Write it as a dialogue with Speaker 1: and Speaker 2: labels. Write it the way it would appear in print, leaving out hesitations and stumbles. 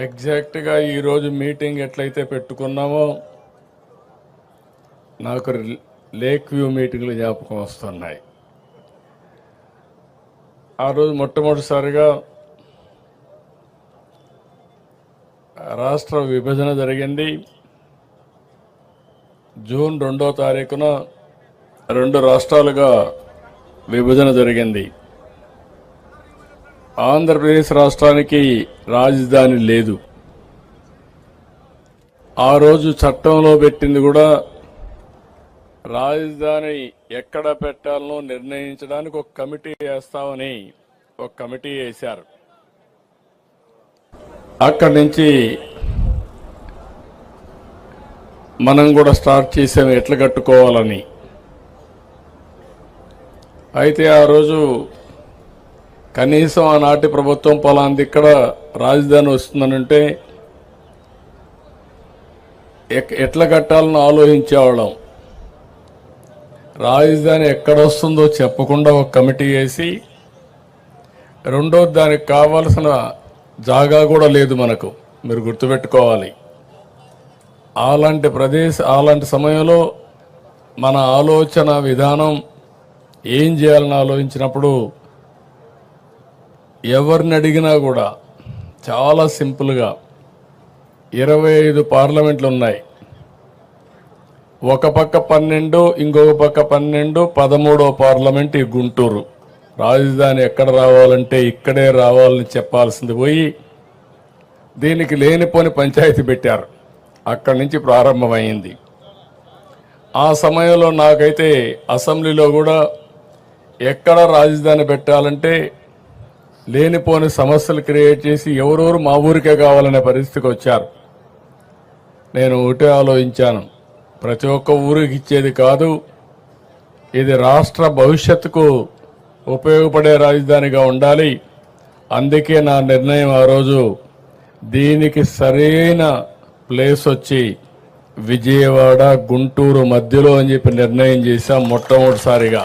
Speaker 1: ఎగ్జాక్ట్గా ఈరోజు మీటింగ్ ఎట్లయితే పెట్టుకున్నామో నాకు లేక్ వ్యూ మీటింగ్లు జ్ఞాపకం వస్తున్నాయి. ఆ రోజు మొట్టమొదటిసారిగా రాష్ట్ర విభజన జరిగింది. జూన్ 2వ తారీఖున 2 రాష్ట్రాలుగా విభజన జరిగింది. ఆంధ్రప్రదేశ్ రాష్ట్రానికి రాజధాని లేదు. ఆ రోజు చట్టంలో పెట్టింది కూడా రాజధాని ఎక్కడ పెట్టాలనో నిర్ణయించడానికి ఒక కమిటీ వేస్తామని ఒక కమిటీ వేశారు. అక్కడి నుంచి మనం కూడా స్టార్ట్ చేసాము ఎట్లా కట్టుకోవాలని. అయితే ఆ రోజు కనీసం ఆనాటి ప్రభుత్వం పలాంది ఇక్కడ రాజధాని వస్తుందనంటే ఎట్లా కట్టాలని ఆలోచించేవాళ్ళం. రాజధాని ఎక్కడ వస్తుందో చెప్పకుండా ఒక కమిటీ వేసి, రెండోది దానికి కావాల్సిన జాగా కూడా లేదు మనకు, మీరు గుర్తుపెట్టుకోవాలి. అలాంటి సమయంలో మన ఆలోచన విధానం ఏం చేయాలని ఆలోచించినప్పుడు ఎవరిని అడిగినా కూడా చాలా సింపుల్గా 25 పార్లమెంట్లు ఉన్నాయి. ఒక పక్క 12, ఇంకొక పక్క 12, 13వ పార్లమెంట్ ఈ గుంటూరు. రాజధాని ఎక్కడ రావాలంటే ఇక్కడే రావాలని చెప్పాల్సింది పోయి దీనికి లేనిపోని పంచాయతీ పెట్టారు. అక్కడి నుంచి ప్రారంభమైంది. ఆ సమయంలో నాకైతే అసెంబ్లీలో కూడా ఎక్కడ రాజధాని పెట్టాలంటే లేనిపోని సమస్యలు క్రియేట్ చేసి ఎవరెవరు మా ఊరికే కావాలనే పరిస్థితికి వచ్చారు. నేను ఒకటే ఆలోచించాను, ప్రతి ఒక్క ఊరికి ఇచ్చేది కాదు, ఇది రాష్ట్ర భవిష్యత్తుకు ఉపయోగపడే రాజధానిగా ఉండాలి. అందుకే నా నిర్ణయం ఆ రోజు దీనికి సరైన ప్లేస్ వచ్చి విజయవాడ గుంటూరు మధ్యలో అని చెప్పి నిర్ణయం చేశాం మొట్టమొదటిసారిగా.